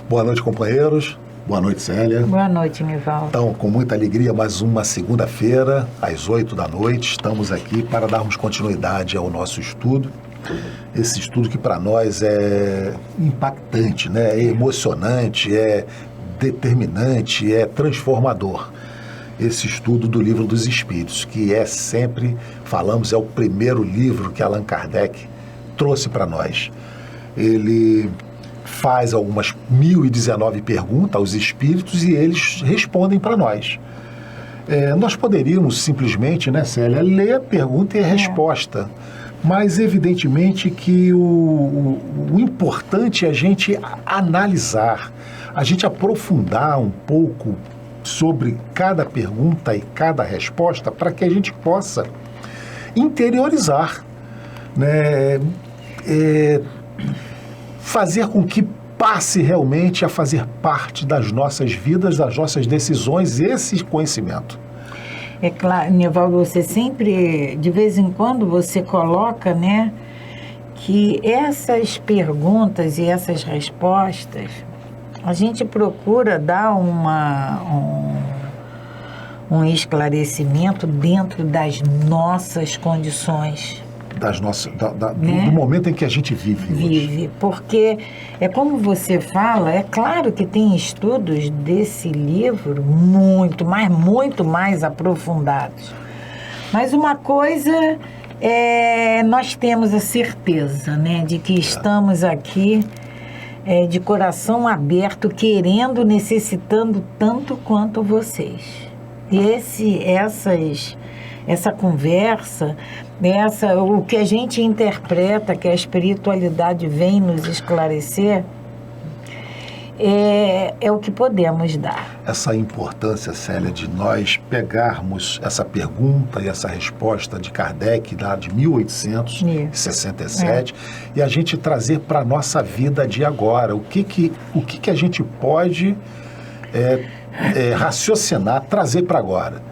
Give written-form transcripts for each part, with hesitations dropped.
Boa noite, companheiros. Boa noite, Célia. Boa noite, Nivaldo. Então, com muita alegria, mais uma segunda-feira, às 8 da noite, estamos aqui para darmos continuidade ao nosso estudo. Esse estudo que para nós é impactante, né? É emocionante, é determinante, é transformador. Esse estudo do Livro dos Espíritos, que é sempre, falamos, é o primeiro livro que Allan Kardec trouxe para nós. Ele faz algumas 1019 perguntas aos espíritos e eles respondem para nós. Nós poderíamos simplesmente, né, Célia, ler a pergunta e a resposta, mas evidentemente que o importante é a gente analisar, a gente aprofundar um pouco sobre cada pergunta e cada resposta para que a gente possa interiorizar, né, fazer com que passe realmente a fazer parte das nossas vidas, das nossas decisões, esse conhecimento. É claro, Nivaldo, você sempre, de vez em quando, você coloca, né, que essas perguntas e essas respostas, a gente procura dar um esclarecimento dentro das nossas condições. Né? Do momento em que a gente vive, porque é como você fala, é claro que tem estudos desse livro muito mais aprofundados. Mas uma coisa nós temos a certeza, né, de que estamos aqui de coração aberto, querendo, necessitando tanto quanto vocês. E essa conversa, o que a gente interpreta, que a espiritualidade vem nos esclarecer, é o que podemos dar. Essa importância, Célia, de nós pegarmos essa pergunta e essa resposta de Kardec, lá de 1867, e a gente trazer para a nossa vida de agora. O que a gente pode raciocinar, trazer para agora.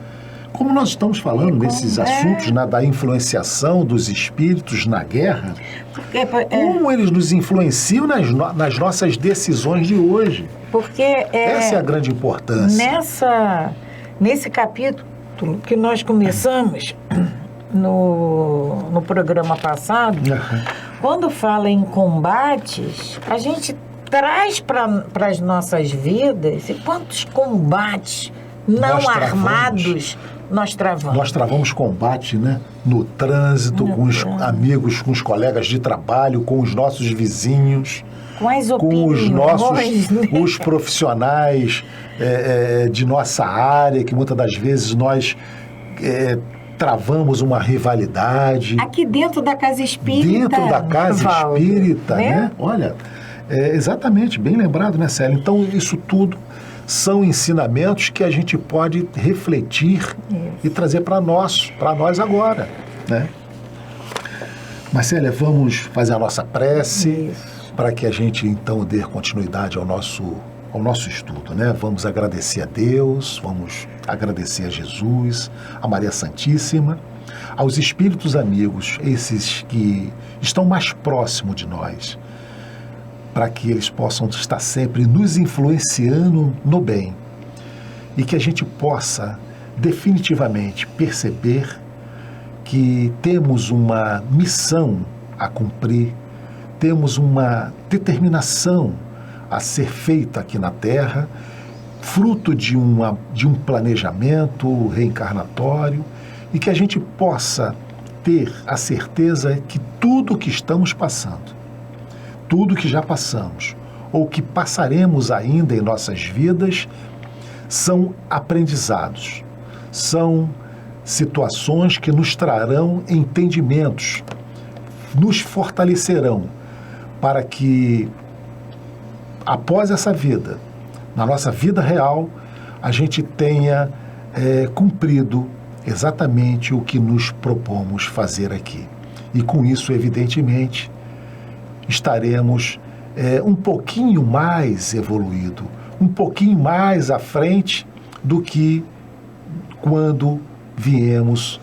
Como nós estamos falando nesses assuntos, né, da influenciação dos espíritos na guerra, como eles nos influenciam nas nossas decisões de hoje. Porque essa é a grande importância. Nesse capítulo que nós começamos no programa passado, quando fala em combates, a gente traz para as nossas vidas quantos combates não armados nós travamos. Nós travamos combate, né? No trânsito, com os amigos, com os colegas de trabalho, com os nossos vizinhos, com as opiniões, com os profissionais de nossa área, que muitas das vezes nós travamos uma rivalidade. Aqui dentro da casa espírita. Dentro da casa espírita, né? Olha, exatamente, bem lembrado, né, Célia? Então, isso tudo são ensinamentos que a gente pode refletir e trazer para nós agora, né? Marcélia, vamos fazer a nossa prece para que a gente, então, dê continuidade ao nosso estudo, né? Vamos agradecer a Deus, vamos agradecer a Jesus, a Maria Santíssima, aos espíritos amigos, esses que estão mais próximos de nós, para que eles possam estar sempre nos influenciando no bem e que a gente possa definitivamente perceber que temos uma missão a cumprir, temos uma determinação a ser feita aqui na Terra, fruto de um planejamento reencarnatório, e que a gente possa ter a certeza que tudo que estamos passando, tudo que já passamos, ou que passaremos ainda em nossas vidas, são aprendizados, são situações que nos trarão entendimentos, nos fortalecerão, para que, após essa vida, na nossa vida real, a gente tenha cumprido exatamente o que nos propomos fazer aqui. E com isso, evidentemente, estaremos um pouquinho mais evoluído, um pouquinho mais à frente do que quando viemos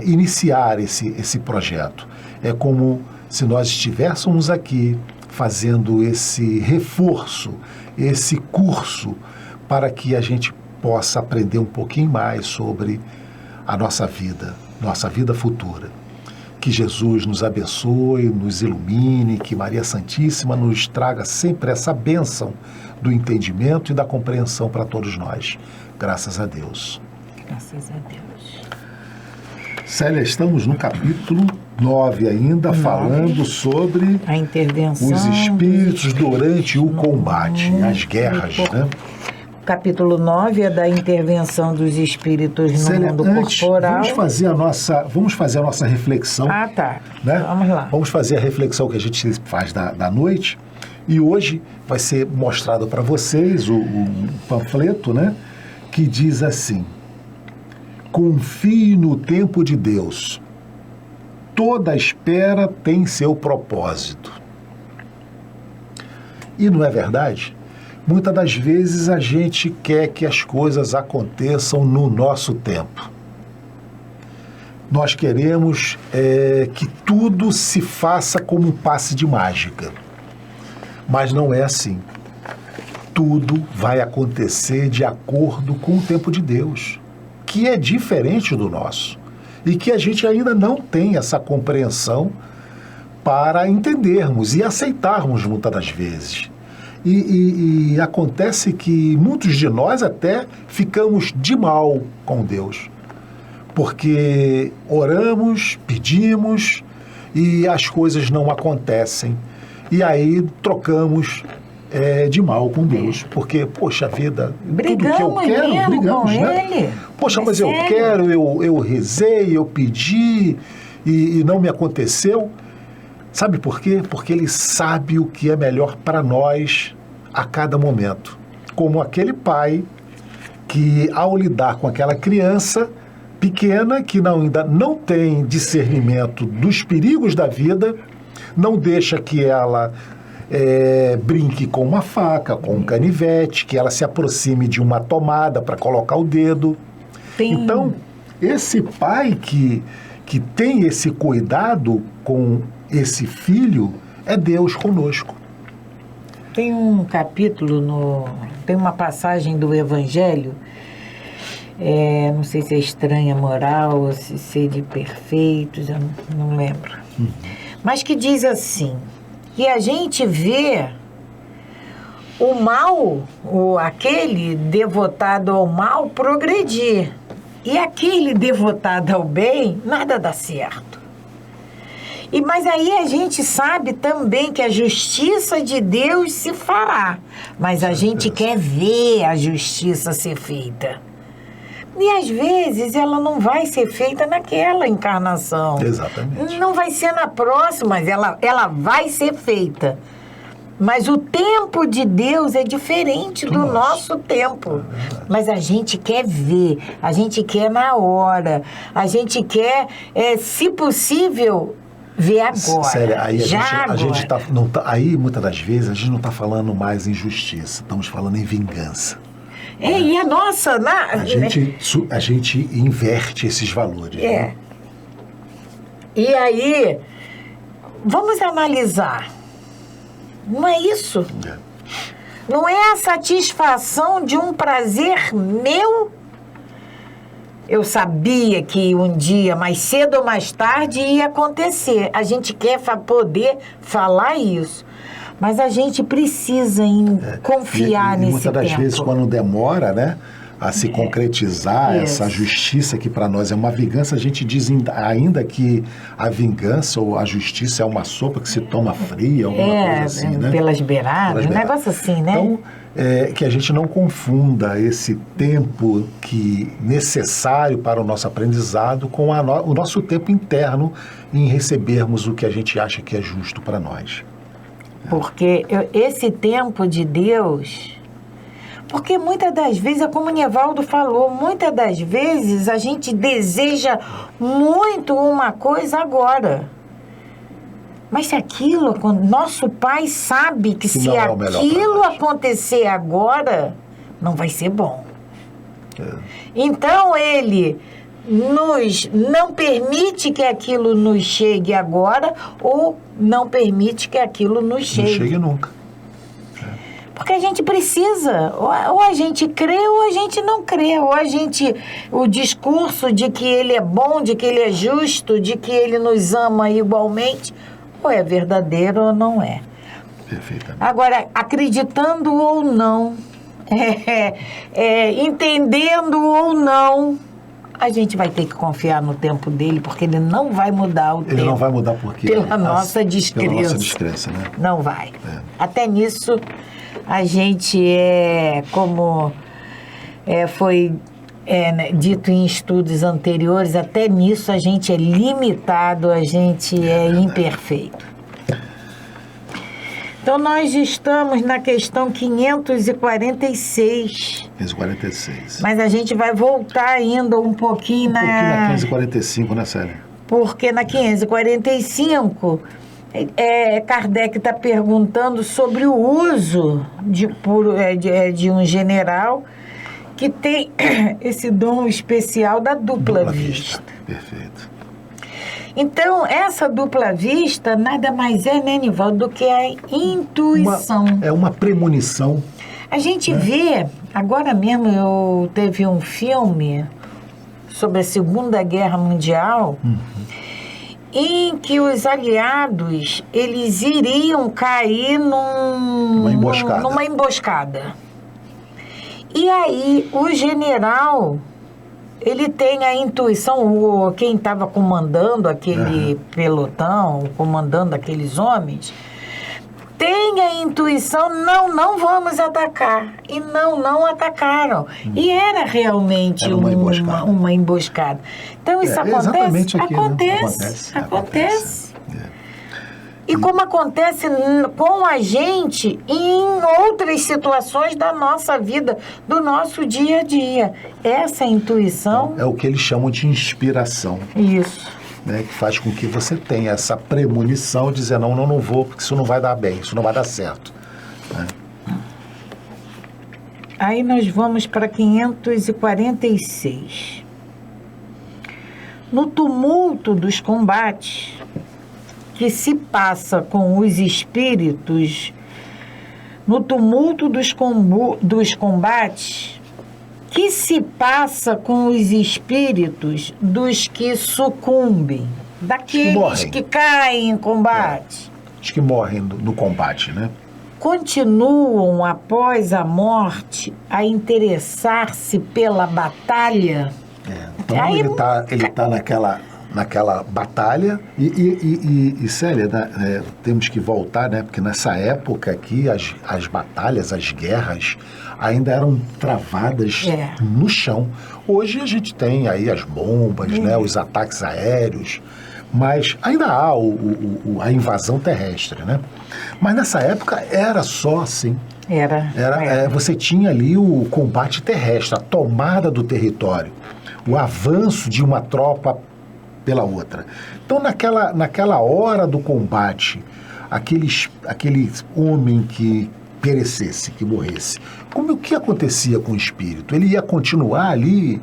iniciar esse projeto. É como se nós estivéssemos aqui fazendo esse reforço, esse curso, para que a gente possa aprender um pouquinho mais sobre a nossa vida futura. Que Jesus nos abençoe, nos ilumine, que Maria Santíssima nos traga sempre essa bênção do entendimento e da compreensão para todos nós. Graças a Deus. Graças a Deus. Célia, estamos no capítulo 9 ainda, falando sobre a intervenção os espíritos durante o combate, as guerras, né? O capítulo 9 é da intervenção dos espíritos no Célia, mundo antes, corporal. vamos fazer a nossa reflexão. Ah, tá. Né? Vamos lá. Vamos fazer a reflexão que a gente faz da noite. E hoje vai ser mostrado para vocês o panfleto, né? Que diz assim: confie no tempo de Deus. Toda espera tem seu propósito. E não é verdade? Muitas das vezes a gente quer que as coisas aconteçam no nosso tempo. Nós queremos que tudo se faça como um passe de mágica. Mas não é assim. Tudo vai acontecer de acordo com o tempo de Deus, que é diferente do nosso. E que a gente ainda não tem essa compreensão para entendermos e aceitarmos muitas das vezes. E acontece que muitos de nós até ficamos de mal com Deus, porque oramos, pedimos e as coisas não acontecem. E aí trocamos de mal com Deus, porque, poxa vida, brigamos tudo que eu quero, mesmo brigamos, com né? ele. Poxa, mas sério? eu quero, eu rezei, eu pedi e não me aconteceu. Sabe por quê? Porque ele sabe o que é melhor para nós a cada momento. Como aquele pai que, ao lidar com aquela criança pequena que ainda não tem discernimento dos perigos da vida, não deixa que ela brinque com uma faca, com um canivete, que ela se aproxime de uma tomada para colocar o dedo. Sim. Então, esse pai que tem esse cuidado com esse filho, é Deus conosco. Tem um capítulo, tem uma passagem do Evangelho, não sei se é estranha moral ou se sede perfeitos, eu não lembro. Mas que diz assim, que a gente vê o mal, aquele devotado ao mal progredir. E aquele devotado ao bem, nada dá certo. Mas aí a gente sabe também que a justiça de Deus se fará. Mas a gente quer ver a justiça ser feita. E às vezes ela não vai ser feita naquela encarnação. Exatamente. Não vai ser na próxima, mas ela vai ser feita. Mas o tempo de Deus é diferente do nosso tempo. Mas a gente quer ver, a gente quer na hora, a gente quer, se possível, ver agora. Sério, aí a gente aí muitas das vezes a gente não está falando mais em justiça, estamos falando em vingança. E a nossa... A gente inverte esses valores. Né? E aí, vamos analisar. Não é isso? Não é a satisfação de um prazer meu. Eu sabia que um dia, mais cedo ou mais tarde, ia acontecer. A gente quer poder falar isso. Mas a gente precisa confiar nesse muitas das tempo. vezes, quando demora, né, a se concretizar essa justiça que para nós é uma vingança, a gente diz ainda que a vingança ou a justiça é uma sopa que se toma fria, alguma coisa assim, né? Pelas beiradas, um negócio assim, né? Então, que a gente não confunda esse tempo necessário para o nosso aprendizado com o nosso tempo interno em recebermos o que a gente acha que é justo para nós. Porque esse tempo de Deus... Porque muitas das vezes, como o Nivaldo falou, muitas das vezes a gente deseja muito uma coisa agora. Mas se aquilo, nosso Pai sabe que se aquilo acontecer agora, não vai ser bom. Então Ele não permite que aquilo nos chegue agora ou não permite que aquilo nos chegue. Não chegue nunca. Porque a gente precisa, ou a gente crê ou a gente não crê, ou o discurso de que ele é bom, de que ele é justo, de que ele nos ama igualmente, ou é verdadeiro ou não é. Perfeitamente. Agora, acreditando ou não, entendendo ou não, a gente vai ter que confiar no tempo dele, porque ele não vai mudar o tempo. Ele não vai mudar porque... Pela nossa descrença. Pela nossa descrença, né? Não vai. É. Até nisso, a gente foi dito em estudos anteriores, até nisso a gente é limitado, a gente é imperfeito. Então, nós estamos na questão 546. 546. Mas a gente vai voltar ainda um pouquinho na... Um pouquinho na 545, né, Célia? Porque na 545, Kardec está perguntando sobre o uso de um general que tem esse dom especial da dupla vista. Perfeito. Então, essa dupla vista nada mais é, né, Nivaldo, do que a intuição. É uma premonição. A gente vê, agora mesmo eu teve um filme sobre a Segunda Guerra Mundial, em que os aliados, eles iriam cair numa emboscada. E aí, o general... ele tem a intuição, quem estava comandando aquele pelotão, comandando aqueles homens, tem a intuição, não vamos atacar. E não atacaram. E era realmente uma emboscada. Então, isso acontece? Exatamente aqui, Acontece. E como acontece com a gente em outras situações da nossa vida, do nosso dia a dia. Essa intuição... É o que eles chamam de inspiração. Isso. Né, que faz com que você tenha essa premonição de dizer, não vou, porque isso não vai dar bem, isso não vai dar certo. Né? Aí nós vamos para 546. No tumulto dos combates... que se passa com os espíritos, no tumulto dos combates, que se passa com os espíritos dos que sucumbem, daqueles que caem em combate. Os que morrem no combate, né? Continuam, após a morte, a interessar-se pela batalha. Então, aí, ele tá naquela batalha e Célia, temos que voltar, né? Porque nessa época aqui as batalhas, as guerras ainda eram travadas no chão. Hoje a gente tem aí as bombas, né? Os ataques aéreos, mas ainda há a invasão terrestre, né? Mas nessa época era só assim. Você tinha ali o combate terrestre, a tomada do território, o avanço de uma tropa pela outra. Então, naquela hora do combate, aquele homem que perecesse, que morresse, o que acontecia com o espírito? Ele ia continuar ali,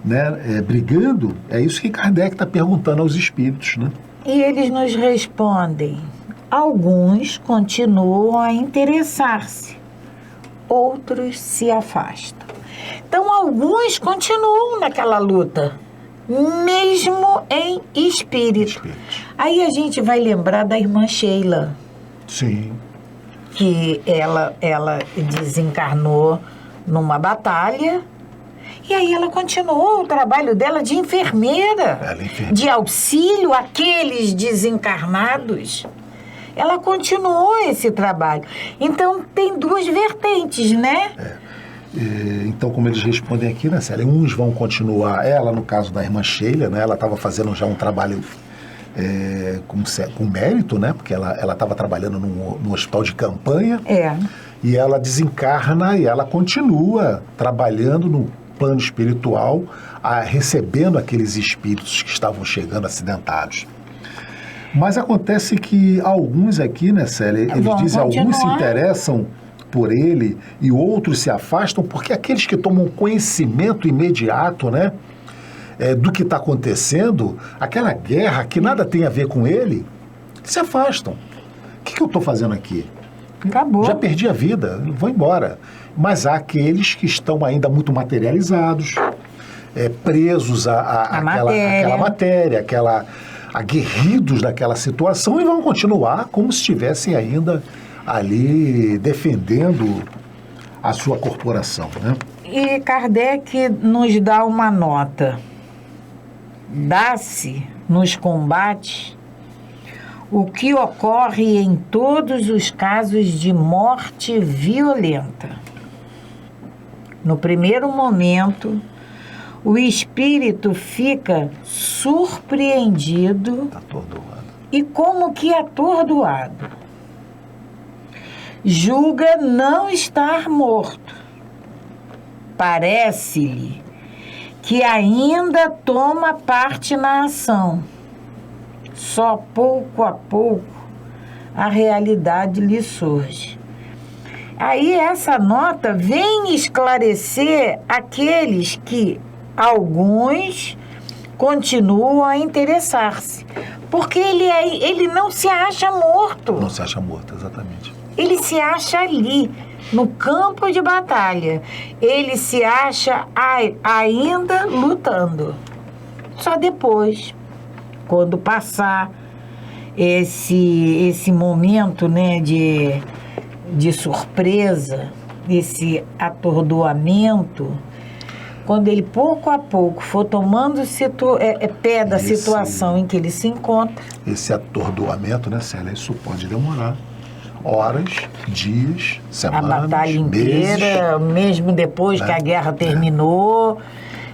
né, brigando? É isso que Kardec está perguntando aos espíritos, né? E eles nos respondem, alguns continuam a interessar-se, outros se afastam. Então, alguns continuam naquela luta, mesmo em espírito. Aí a gente vai lembrar da irmã Sheila. Sim. Que ela desencarnou numa batalha e aí ela continuou o trabalho dela de enfermeira. De auxílio àqueles desencarnados. Ela continuou esse trabalho. Então, tem duas vertentes, né? Então, como eles respondem aqui, né, Célia? Uns vão continuar, ela no caso da irmã Sheila, né, ela estava fazendo já um trabalho com mérito, né, porque ela estava trabalhando no hospital de campanha, e ela desencarna e ela continua trabalhando no plano espiritual, recebendo aqueles espíritos que estavam chegando acidentados. Mas acontece que alguns aqui, né, Célia, eles dizem, alguns se interessam por ele e outros se afastam, porque aqueles que tomam conhecimento imediato, né, do que está acontecendo, aquela guerra que nada tem a ver com ele, se afastam. O que eu estou fazendo aqui? Acabou. Já perdi a vida, vou embora. Mas há aqueles que estão ainda muito materializados, presos àquela matéria, aguerridos naquela situação, e vão continuar como se estivessem ainda ali defendendo a sua corporação, né? E Kardec nos dá uma nota. Dá-se nos combates o que ocorre em todos os casos de morte violenta. No primeiro momento, o espírito fica surpreendido e como que atordoado. Julga não estar morto. Parece-lhe que ainda toma parte na ação. Só pouco a pouco a realidade lhe surge. Aí essa nota vem esclarecer aqueles que alguns continuam a interessar-se. Porque ele não se acha morto. Não se acha morto, exatamente. Ele se acha ali, no campo de batalha. Ele se acha ainda lutando. Só depois, quando passar esse momento, né, de surpresa, esse atordoamento, quando ele pouco a pouco for tomando pé da situação em que ele se encontra. Esse atordoamento, né, Célia, isso pode demorar horas, dias, semanas, a batalha inteira, meses, mesmo depois que a guerra terminou,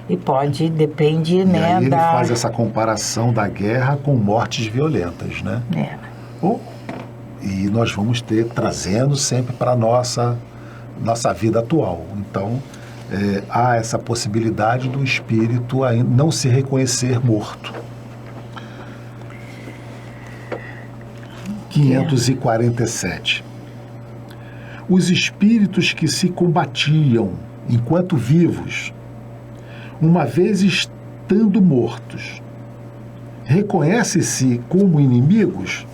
e depende, e né, aí ele faz essa comparação da guerra com mortes violentas, né? E nós vamos trazendo sempre para a nossa vida atual. Então, há essa possibilidade do espírito ainda não se reconhecer morto. 547. Os espíritos que se combatiam enquanto vivos, uma vez estando mortos, reconhecem-se como inimigos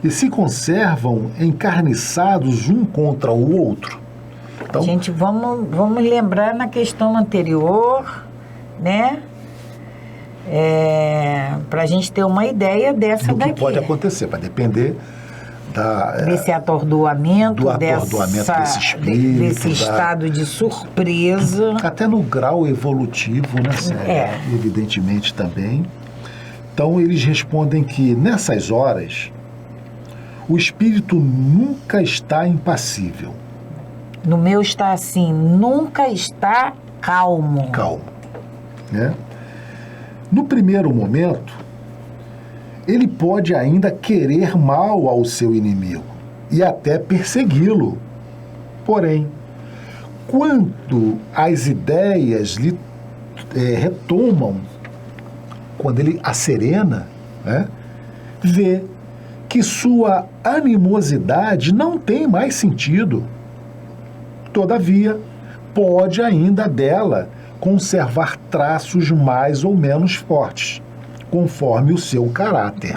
e se conservam encarniçados um contra o outro. Então, gente, vamos lembrar na questão anterior, né? Para a gente ter uma ideia dessa daqui. Do que pode acontecer, vai depender desse atordoamento, desse espírito, desse estado de surpresa. Até no grau evolutivo, né, Célia? Evidentemente também. Então, eles respondem que, nessas horas, o espírito nunca está impassível. No meu está assim, nunca está calmo. Calmo, né? No primeiro momento, ele pode ainda querer mal ao seu inimigo e até persegui-lo. Porém, quando as ideias lhe retomam, quando ele acerena, né, vê que sua animosidade não tem mais sentido. Todavia, pode ainda dela conservar traços mais ou menos fortes, conforme o seu caráter.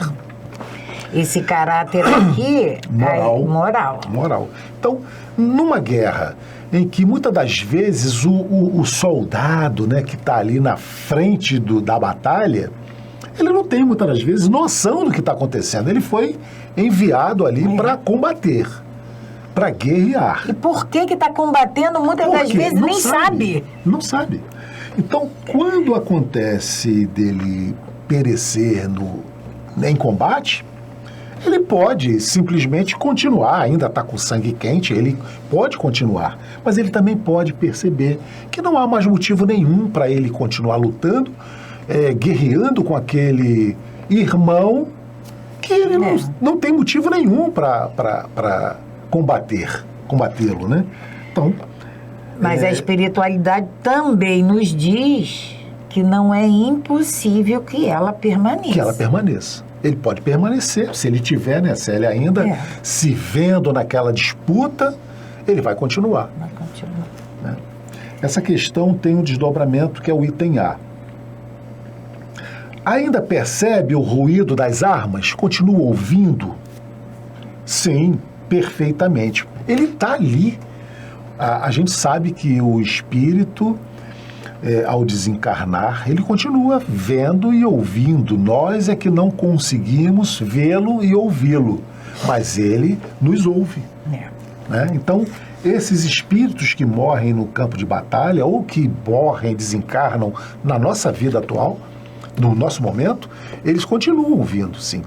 Esse caráter aqui moral. Então, numa guerra em que muitas das vezes o soldado, né, que está ali na frente da batalha, ele não tem muitas das vezes noção do que está acontecendo. Ele foi enviado ali para combater, para guerrear. E por que está combatendo muitas das vezes nem sabe. Não sabe. Então, quando acontece dele perecer em combate, ele pode simplesmente continuar, ainda está com sangue quente, ele pode continuar, mas ele também pode perceber que não há mais motivo nenhum para ele continuar lutando, guerreando com aquele irmão que ele não tem motivo nenhum para combatê-lo, né? Então, mas a espiritualidade também nos diz que não é impossível que ela permaneça. Ele pode permanecer, se ele tiver, né, Célia, ainda se vendo naquela disputa, ele vai continuar. Né? Essa questão tem um desdobramento que é o item A. Ainda percebe o ruído das armas? Continua ouvindo? Sim, perfeitamente. Ele está ali. A gente sabe que o espírito, ao desencarnar, ele continua vendo e ouvindo. Nós é que não conseguimos vê-lo e ouvi-lo, mas ele nos ouve. Né? Então, esses espíritos que morrem no campo de batalha ou que morrem, desencarnam na nossa vida atual, no nosso momento, eles continuam vindo, sim.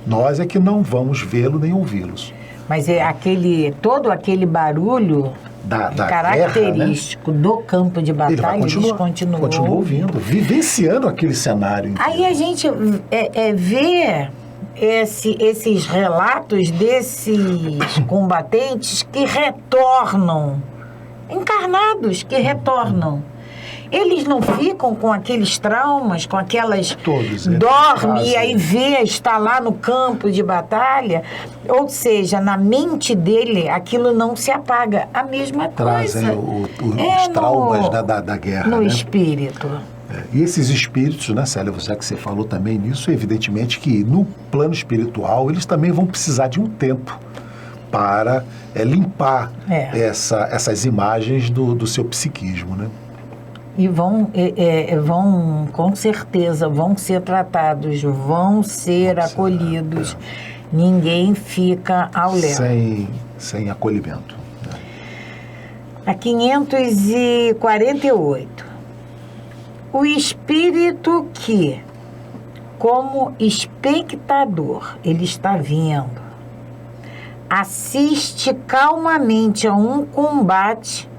Nós é que não vamos vê-lo nem ouvi-los. Mas é todo aquele barulho da característico guerra, né? Do campo de batalha, eles continuam ouvindo, vivenciando aquele cenário inteiro. Aí a gente vê esses relatos desses combatentes que retornam, encarnados que retornam. Eles não ficam com aqueles traumas, com aquelas... Todos. Dorme e aí está lá no campo de batalha. Ou seja, na mente dele, aquilo não se apaga. A mesma Trazem coisa. os traumas da guerra. No né? espírito. E esses espíritos, né, Célia, já que você falou também nisso, evidentemente que no plano espiritual eles também vão precisar de um tempo para limpar essas imagens do seu psiquismo, né? E vão, com certeza, vão ser tratados, vão ser acolhidos. Ninguém fica ao léu. Sem acolhimento. Né? A 548. O espírito que, como espectador, ele está vendo, assiste calmamente a um combate,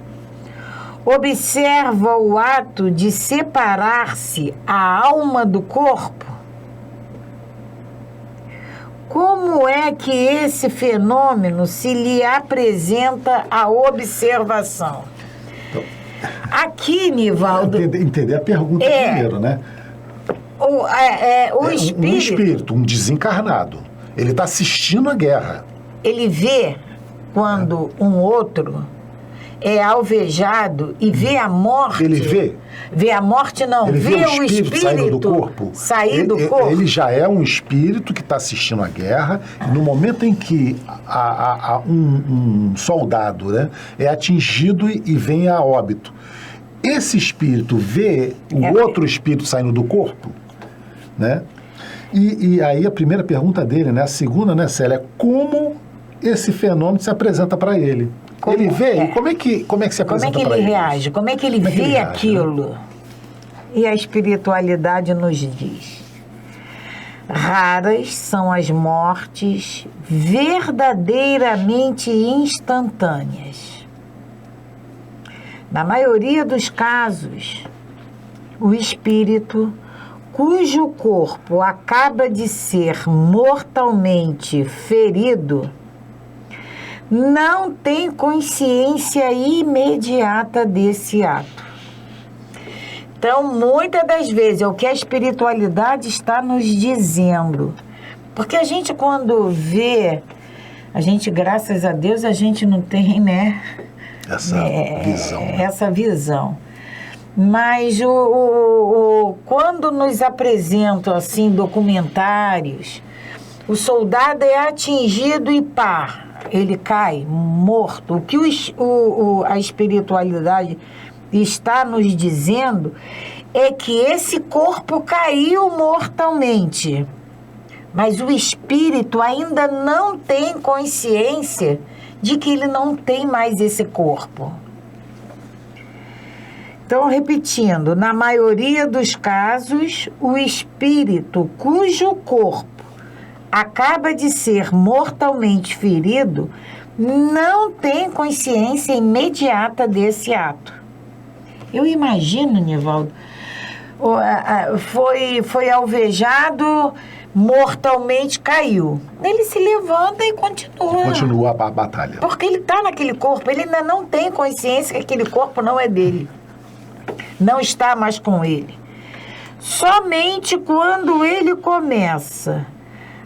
observa o ato de separar-se a alma do corpo. Como é que esse fenômeno se lhe apresenta à observação? Aqui, Nivaldo... Entender a pergunta primeiro, né? O espírito... Um espírito, um desencarnado. Ele está assistindo a guerra. Ele vê quando um outro é alvejado e vê a morte. Ele vê? Vê a morte, não. Ele vê o espírito saindo do corpo. Do corpo. Ele já é um espírito que está assistindo a guerra. E no momento em que um soldado, né, é atingido e vem a óbito, esse espírito vê o outro espírito saindo do corpo, né? E aí a primeira pergunta dele, né, a segunda, né, Célia, é como esse fenômeno se apresenta para ele? Ele vê? E como é que se apresenta para ele? Como é que ele reage? Como é que ele vê aquilo? Né? E a espiritualidade nos diz: raras são as mortes verdadeiramente instantâneas. Na maioria dos casos, o espírito, cujo corpo acaba de ser mortalmente ferido, não tem consciência imediata desse ato. Então, muitas das vezes, é o que a espiritualidade está nos dizendo. Porque a gente, quando vê, graças a Deus, a gente não tem, né? Essa visão. Mas quando nos apresentam, assim, documentários, o soldado é atingido e pá, ele cai morto. O que a espiritualidade está nos dizendo é que esse corpo caiu mortalmente, mas o espírito ainda não tem consciência de que ele não tem mais esse corpo. Então, repetindo, na maioria dos casos, o espírito cujo corpo acaba de ser mortalmente ferido não tem consciência imediata desse ato. Eu imagino, Nivaldo, foi alvejado, mortalmente caiu. Ele se levanta e continua. Continua a batalha. Porque ele está naquele corpo, ele ainda não tem consciência que aquele corpo não é dele. Não está mais com ele. Somente quando ele começa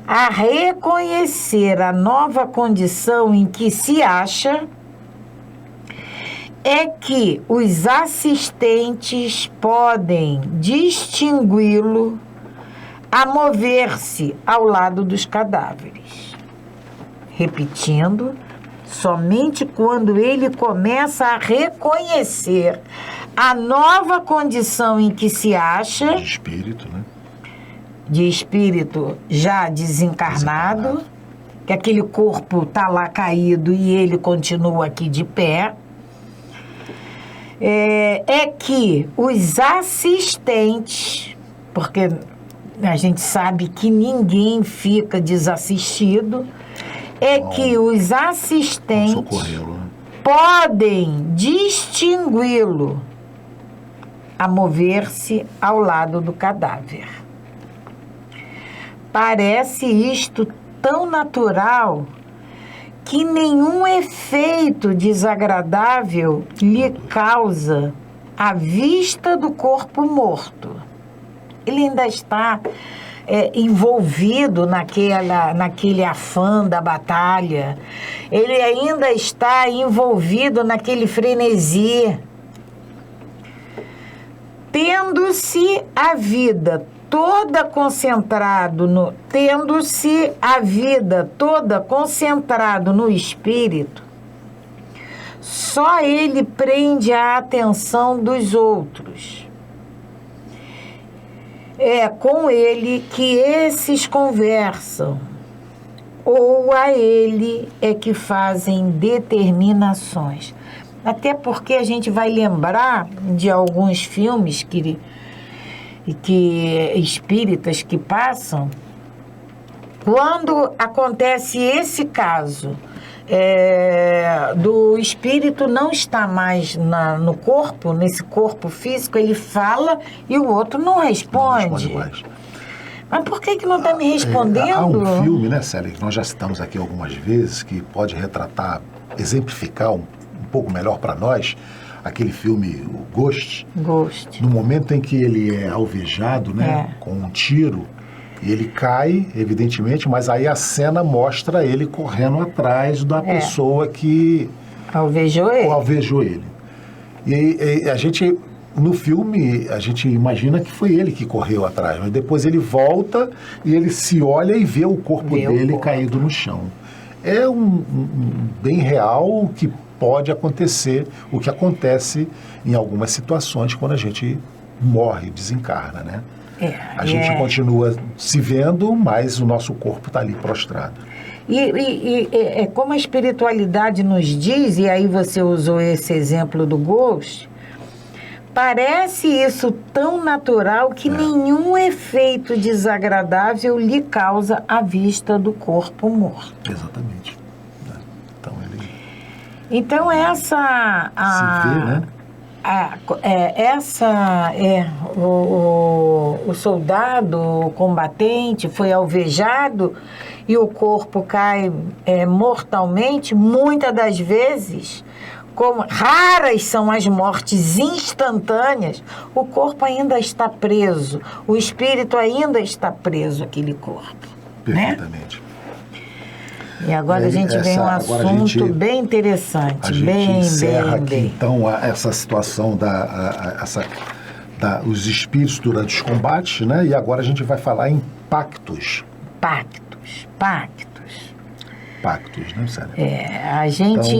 a reconhecer a nova condição em que se acha, é que os assistentes podem distingui-lo a mover-se ao lado dos cadáveres. Repetindo, somente quando ele começa a reconhecer a nova condição em que se acha, De espírito, né? de espírito já desencarnado, que aquele corpo está lá caído e ele continua aqui de pé, é que os assistentes, porque a gente sabe que ninguém fica desassistido, que os assistentes Socorrê-lo, né? podem distingui-lo a mover-se ao lado do cadáver. Parece isto tão natural que nenhum efeito desagradável lhe causa a vista do corpo morto. Ele ainda está envolvido naquele afã da batalha. Ele ainda está envolvido naquele frenesi. Tendo-se a vida toda concentrado no espírito, só ele prende a atenção dos outros. É com ele que esses conversam, ou a ele é que fazem determinações. Até porque a gente vai lembrar de alguns filmes que espíritas que passam, quando acontece esse caso do espírito não estar mais no corpo, nesse corpo físico, ele fala e o outro não responde. Não responde mais. Mas por que não está me respondendo? Há um filme, né, Célia, que nós já citamos aqui algumas vezes, que pode retratar, exemplificar um pouco melhor para nós, aquele filme, o Ghost. Ghost. No momento em que ele é alvejado, né, com um tiro, e ele cai, evidentemente, mas aí a cena mostra ele correndo atrás da pessoa que alvejou ele. E a gente, no filme, a gente imagina que foi ele que correu atrás, mas depois ele volta e ele se olha e vê o corpo dele caído no chão. É um bem real que pode acontecer, o que acontece em algumas situações quando a gente morre, desencarna, né? A gente continua se vendo, mas o nosso corpo está ali prostrado. E como a espiritualidade nos diz, e aí você usou esse exemplo do Ghost, parece isso tão natural que nenhum efeito desagradável lhe causa a vista do corpo morto. Exatamente. Então ele... Então essa... se vê, né? O soldado, o combatente, foi alvejado e o corpo cai mortalmente, muitas das vezes, como raras são as mortes instantâneas, o corpo ainda está preso, o espírito ainda está preso àquele corpo. Perfeitamente. Né? E agora a gente vem um assunto bem interessante, bem. Então, essa situação os espíritos durante os combates, né? E agora a gente vai falar em pactos. Pactos, né, Célia? A gente...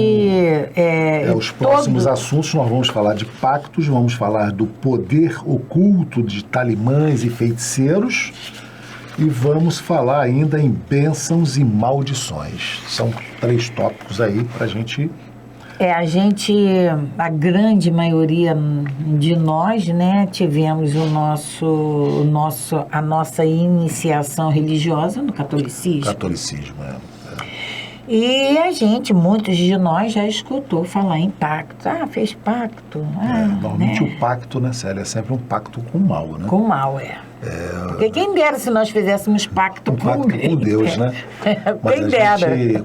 Então, os próximos assuntos nós vamos falar de pactos, vamos falar do poder oculto de talimãs e feiticeiros, e vamos falar ainda em bênçãos e maldições. São 3 tópicos aí para a gente... a grande maioria de nós, né, tivemos a nossa iniciação religiosa no catolicismo. Catolicismo, E muitos de nós já escutou falar em pacto. Fez pacto. Normalmente o pacto, né, Célia, é sempre um pacto com o mal, né? Com o mal, Porque quem dera se nós fizéssemos pacto com Deus, né? Mas quem dera.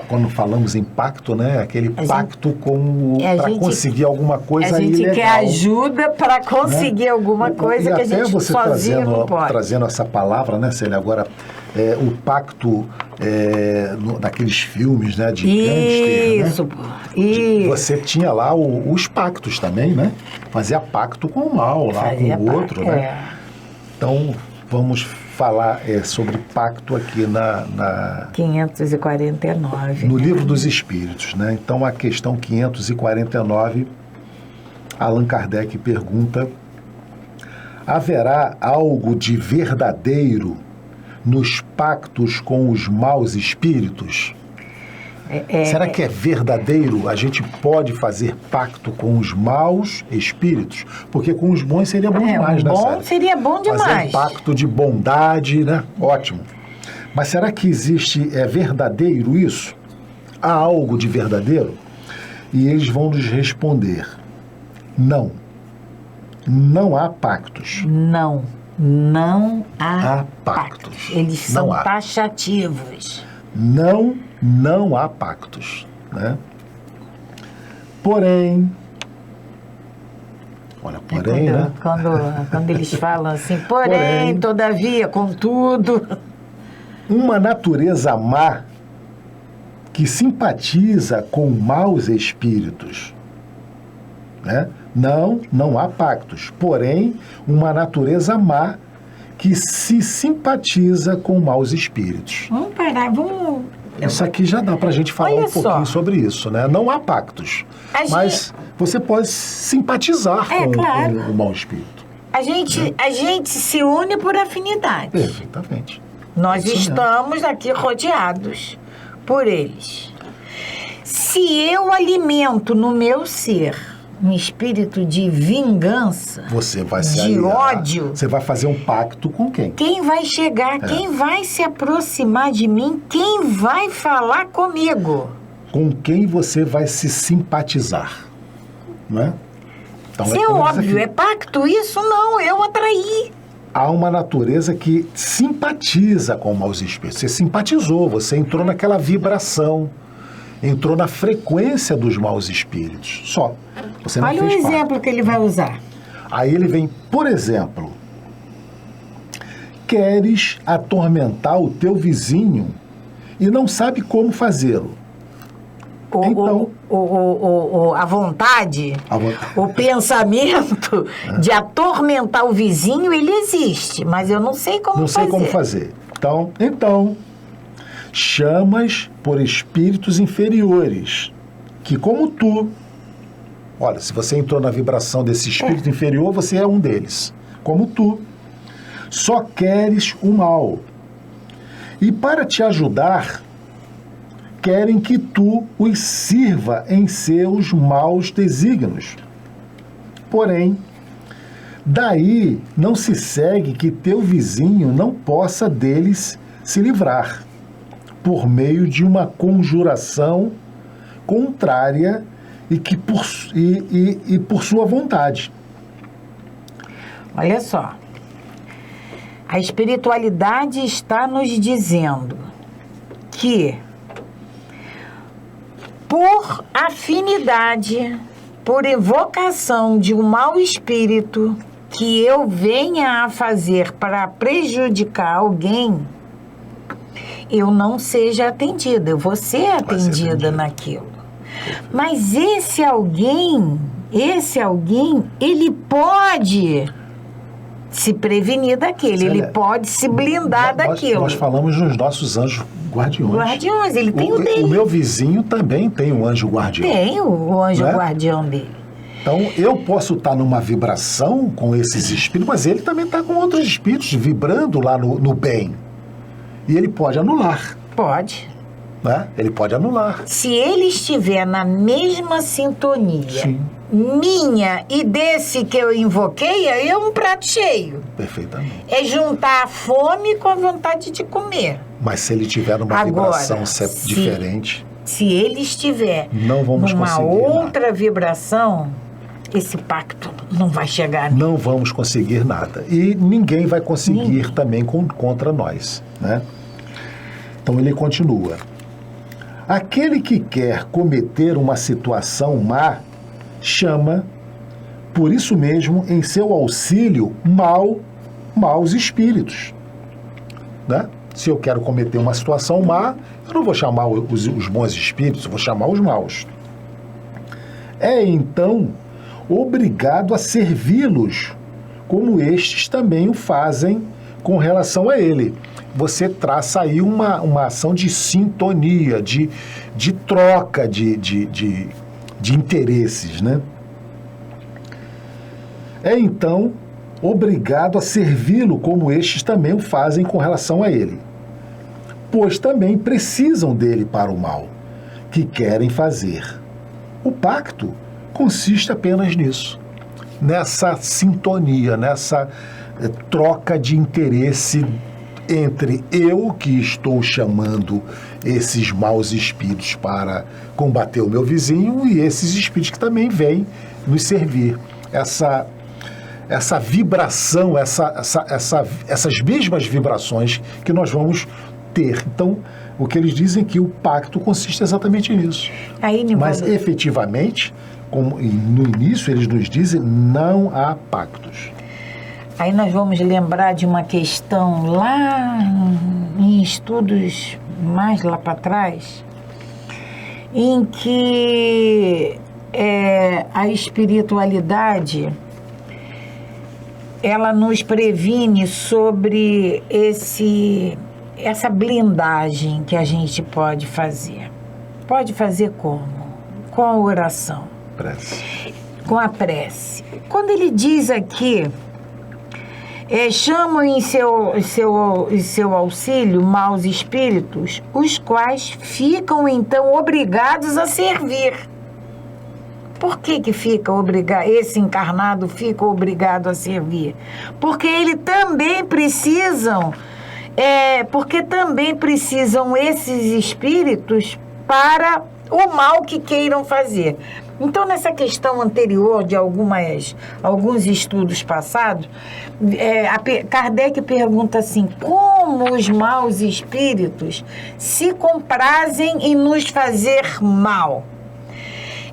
Quando falamos em pacto, né? Aquele pacto para conseguir alguma coisa ilegal. A gente quer ajuda para conseguir alguma coisa que a gente sozinho não pode. Trazendo essa palavra, né, Célia, agora... o pacto naqueles filmes, né, de gangster, né? Você tinha lá os pactos também, né? Fazia pacto com o mal, lá com o outro, né? Então, vamos falar sobre pacto aqui 549. no Livro dos Espíritos, né? Então, a questão 549, Allan Kardec pergunta: haverá algo de verdadeiro nos pactos com os maus espíritos? Será que é verdadeiro? A gente pode fazer pacto com os maus espíritos? Porque com os bons seria bom demais, né, Sara? Seria bom demais. Fazer um pacto de bondade, né? Ótimo. Mas será que existe, é verdadeiro isso? Há algo de verdadeiro? E eles vão nos responder: não. Não há pactos. Não há pactos. Eles são taxativos. Não há pactos, né? Porém, olha, porém, né? Quando eles falam assim, porém, todavia, contudo... Uma natureza má que simpatiza com maus espíritos, né? Não há pactos. Porém, uma natureza má que se simpatiza com maus espíritos. Vamos parar, vamos... Isso aqui já dá para a gente falar um pouquinho sobre isso, né? Não há pactos, mas você pode simpatizar com o mau espírito. A gente se une por afinidade. Perfeitamente. Nós estamos aqui rodeados por eles. Se eu alimento no meu ser um espírito de vingança, você vai se de aliar, ódio, você vai fazer um pacto com quem? Quem vai chegar, quem vai se aproximar de mim, quem vai falar comigo? Com quem você vai se simpatizar, não é? Então, isso é óbvio, é pacto isso? Não, eu atraí. Há uma natureza que simpatiza com maus espíritos. Você simpatizou, você entrou naquela vibração, entrou na frequência dos maus espíritos. Só. Você não Olha fez o exemplo que ele vai usar. Aí ele vem, por exemplo, queres atormentar o teu vizinho e não sabe como fazê-lo. Então, a vontade, o pensamento de atormentar o vizinho, ele existe, mas eu não sei como fazer. Não sei como fazer. Então, chamas por espíritos inferiores, que como tu, olha, se você entrou na vibração desse espírito inferior, você é um deles, como tu, só queres o mal. E para te ajudar, querem que tu os sirva em seus maus desígnios. Porém, daí não se segue que teu vizinho não possa deles se livrar, por meio de uma conjuração contrária e por sua vontade. Olha só, a espiritualidade está nos dizendo que por afinidade, por evocação de um mau espírito que eu venha a fazer para prejudicar alguém, eu não seja atendida, eu vou ser atendida naquilo. Mas esse alguém, ele pode se prevenir daquele, ele pode se blindar daquilo. Nós falamos nos nossos anjos guardiões. Ele tem o dele. O meu vizinho também tem um anjo guardião. Tem o anjo guardião dele. Então, eu posso estar numa vibração com esses espíritos, mas ele também está com outros espíritos vibrando lá no bem. E ele pode anular. Pode. Né? Ele pode anular. Se ele estiver na mesma sintonia minha e desse que eu invoquei, aí é um prato cheio. Perfeitamente. É juntar a fome com a vontade de comer. Mas se ele estiver numa vibração diferente... Se ele estiver numa outra vibração, esse pacto não vai chegar. Não vamos conseguir nada. E ninguém vai conseguir também contra nós, né? Então ele continua. Aquele que quer cometer uma situação má, chama, por isso mesmo, em seu auxílio, maus espíritos. Né? Se eu quero cometer uma situação má, eu não vou chamar os bons espíritos, eu vou chamar os maus. É então obrigado a servi-los, como estes também o fazem com relação a ele. Você traça aí uma ação de sintonia, de troca de interesses, né? É então obrigado a servi-lo como estes também o fazem com relação a ele, pois também precisam dele para o mal que querem fazer. O pacto consiste apenas nisso, nessa sintonia, nessa troca de interesse entre eu, que estou chamando esses maus espíritos para combater o meu vizinho, e esses espíritos que também vêm nos servir. Essa vibração, essas mesmas vibrações que nós vamos ter. Então, o que eles dizem é que o pacto consiste exatamente nisso. Aí, Nivaldo, mas, efetivamente, como no início eles nos dizem, não há pactos. aí nós vamos lembrar de uma questão lá em estudos mais lá para trás, em que a espiritualidade ela nos previne sobre essa blindagem que a gente pode fazer. Pode fazer como? Com a oração. Prece. Com a prece. Quando ele diz aqui, chamam em seu auxílio maus espíritos, os quais ficam então obrigados a servir. Por que fica obrigado, esse encarnado fica obrigado a servir? Porque ele também precisam, porque também precisam esses espíritos para o mal que queiram fazer. Então, nessa questão anterior de alguns estudos passados, Kardec pergunta assim, como os maus espíritos se comprazem em nos fazer mal?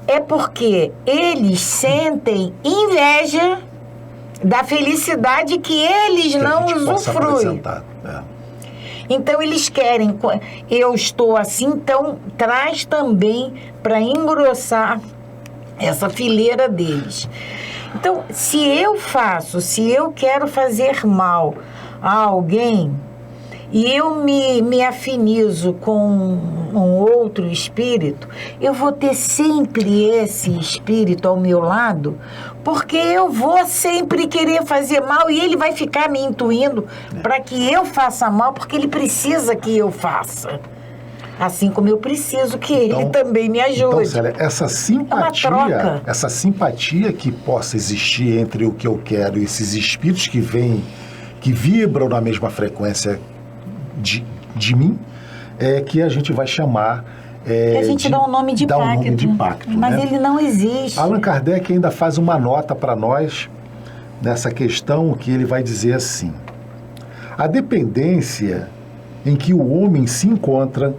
É porque eles sentem inveja da felicidade que eles não usufruem. Então, eles querem, eu estou assim, então traz também para engrossar essa fileira deles. Então, se eu quero fazer mal a alguém, e eu me afinizo com um outro espírito, eu vou ter sempre esse espírito ao meu lado, porque eu vou sempre querer fazer mal e ele vai ficar me intuindo para que eu faça mal, porque ele precisa que eu faça. Assim como eu preciso que ele também me ajude. Então, Célia, essa simpatia que possa existir entre o que eu quero e esses espíritos que vibram na mesma frequência de mim, que a gente vai chamar... a gente dá um nome de pacto. Mas ele não existe. Allan Kardec ainda faz uma nota para nós nessa questão, que ele vai dizer assim: a dependência em que o homem se encontra,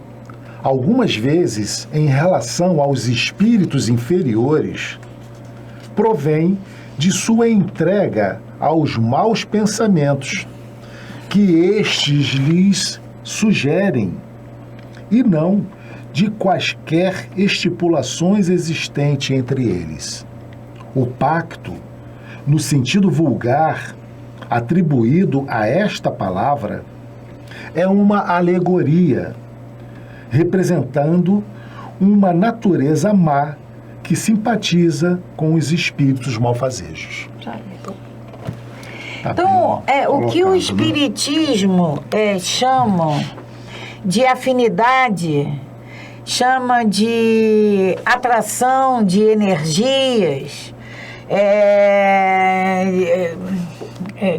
algumas vezes em relação aos espíritos inferiores, provém de sua entrega aos maus pensamentos que estes lhes sugerem, e não de quaisquer estipulações existentes entre eles. O pacto, no sentido vulgar atribuído a esta palavra, é uma alegoria representando uma natureza má que simpatiza com os espíritos malfazejos. Então, o que o espiritismo chama de afinidade, chama de atração de energias,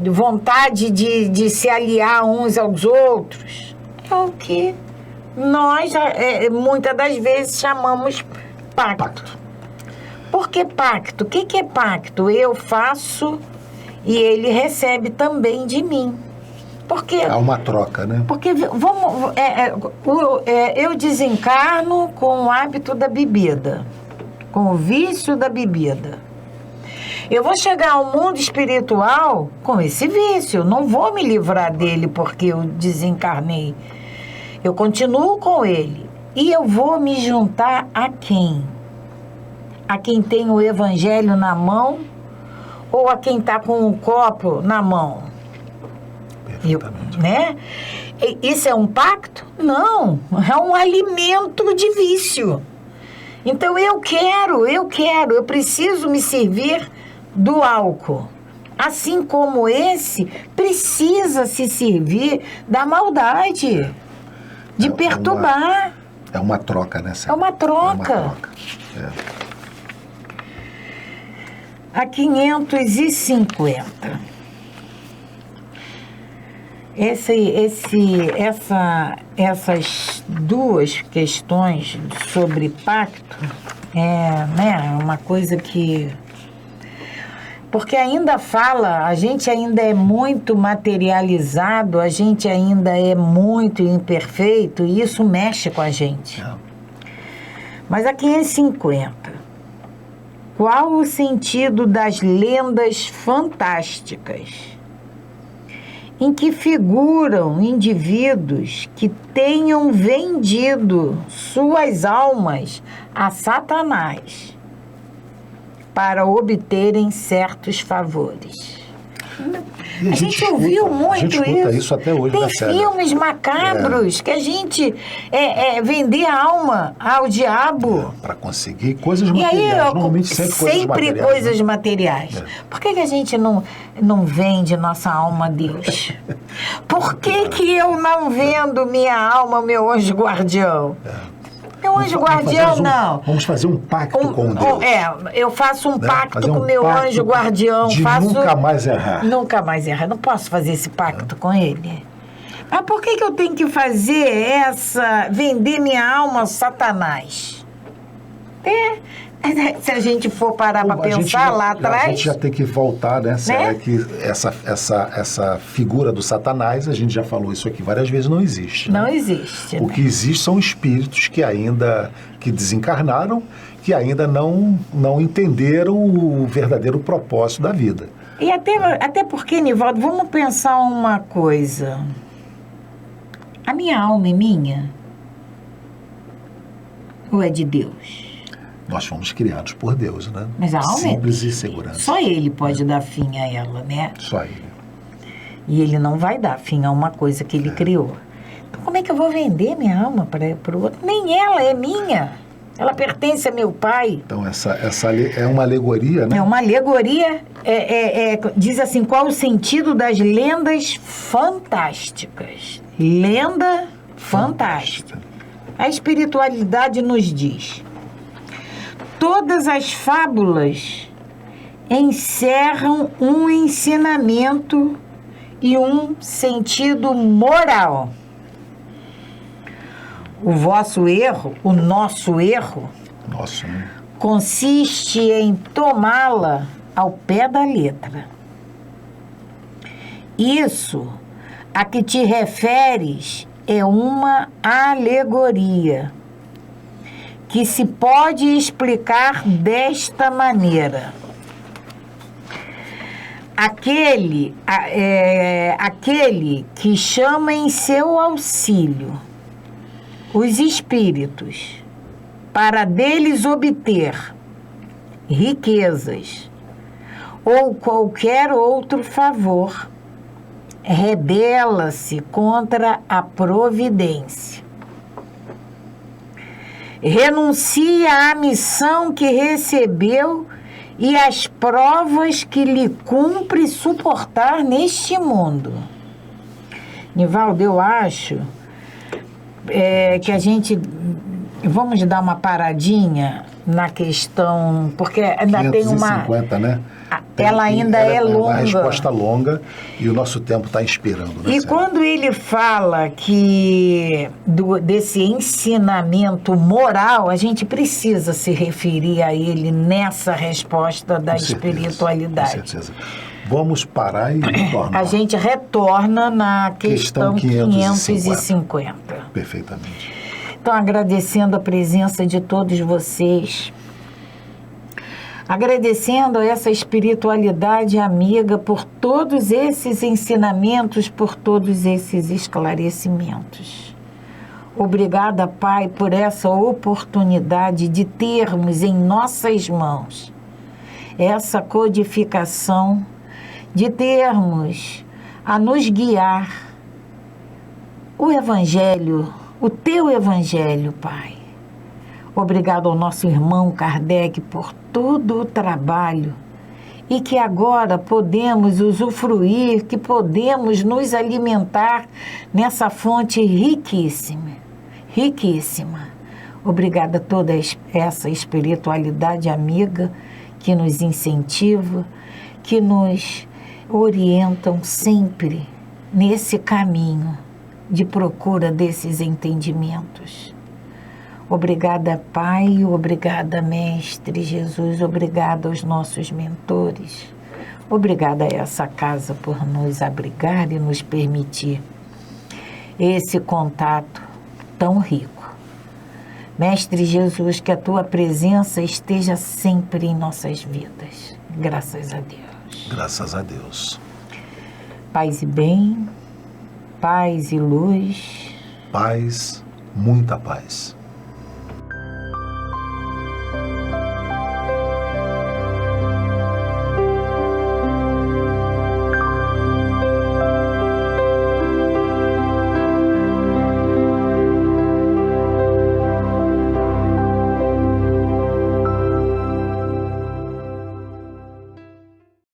de vontade de se aliar uns aos outros, é o que nós, muitas das vezes, chamamos pacto. Por que pacto? O que é pacto? Eu faço e ele recebe também de mim. Porque, há uma troca, né? Porque eu desencarno com o hábito da bebida, com o vício da bebida. Eu vou chegar ao mundo espiritual com esse vício. Eu não vou me livrar dele porque eu desencarnei. Eu continuo com ele. E eu vou me juntar a quem? A quem tem o evangelho na mão ou a quem está com o copo na mão? Perfeitamente. Né? Isso é um pacto? Não, é um alimento de vício. Então eu preciso me servir do álcool. Assim como esse precisa se servir da maldade, de perturbar. É uma troca, né, Célia? É uma troca. É uma troca. A 550. Essas duas questões sobre pacto né, uma coisa que... Porque ainda a gente ainda é muito materializado, a gente ainda é muito imperfeito e isso mexe com a gente. Mas a 550, qual o sentido das lendas fantásticas em que figuram indivíduos que tenham vendido suas almas a Satanás para obterem certos favores? A gente ouviu muito isso até hoje. Tem filmes macabros que a gente vender a alma ao diabo. Para conseguir coisas materiais. E aí, normalmente sempre coisas materiais. Por que a gente não vende nossa alma a Deus? Por que eu não vendo minha alma, meu anjo guardião? Meu anjo guardião, não. Vamos fazer um pacto com Deus. Eu faço um pacto com meu anjo guardião. Nunca mais errar. Nunca mais errar. Não posso fazer esse pacto com ele. Mas por que eu tenho que fazer vender minha alma a Satanás? Se a gente for parar para pensar lá atrás... A gente já tem que voltar, né? Que essa figura do Satanás, a gente já falou isso aqui várias vezes, não existe. Não existe. O que existe são espíritos que desencarnaram, que ainda não entenderam o verdadeiro propósito da vida. E até porque, Nivaldo, vamos pensar uma coisa. A minha alma é minha? Ou é de Deus? Nós fomos criados por Deus, né? Mas a alma simples e segurança. Só Ele pode dar fim a ela, né? Só Ele. E Ele não vai dar fim a uma coisa que Ele criou. Então, como é que eu vou vender minha alma para o outro? Nem ela é minha. Ela pertence a meu pai. Então, essa é uma alegoria, né? É uma alegoria. Diz assim, qual o sentido das lendas fantásticas? Lenda fantástica. A espiritualidade nos diz... Todas as fábulas encerram um ensinamento e um sentido moral. O vosso erro, o nosso erro, né? Consiste em tomá-la ao pé da letra. Isso a que te referes é uma alegoria que se pode explicar desta maneira. Aquele que chama em seu auxílio os espíritos para deles obter riquezas ou qualquer outro favor, rebela-se contra a providência. Renuncia à missão que recebeu e às provas que lhe cumpre suportar neste mundo. Nivaldo, eu acho que a gente... Vamos dar uma paradinha na questão, porque ainda tem uma... 550, né? Ela ainda é longa. Uma resposta longa e o nosso tempo está inspirando, né? E quando ele fala desse ensinamento moral, a gente precisa se referir a ele nessa resposta da espiritualidade. Com certeza. Vamos parar e retornar. A gente retorna na questão 550. Perfeitamente. Então, agradecendo a presença de todos vocês, agradecendo a essa espiritualidade amiga por todos esses ensinamentos, por todos esses esclarecimentos. Obrigada, Pai, por essa oportunidade de termos em nossas mãos essa codificação, de termos a nos guiar o Evangelho, o Teu Evangelho, Pai. Obrigado ao nosso irmão Kardec por todo o trabalho e que agora podemos usufruir, que podemos nos alimentar nessa fonte riquíssima, riquíssima. Obrigada a toda essa espiritualidade amiga que nos incentiva, que nos orientam sempre nesse caminho de procura desses entendimentos. Obrigada, Pai, obrigada, Mestre Jesus, obrigada aos nossos mentores, obrigada a essa casa por nos abrigar e nos permitir esse contato tão rico. Mestre Jesus, que a Tua presença esteja sempre em nossas vidas. Graças a Deus. Graças a Deus. Paz e bem, paz e luz. Paz, muita paz.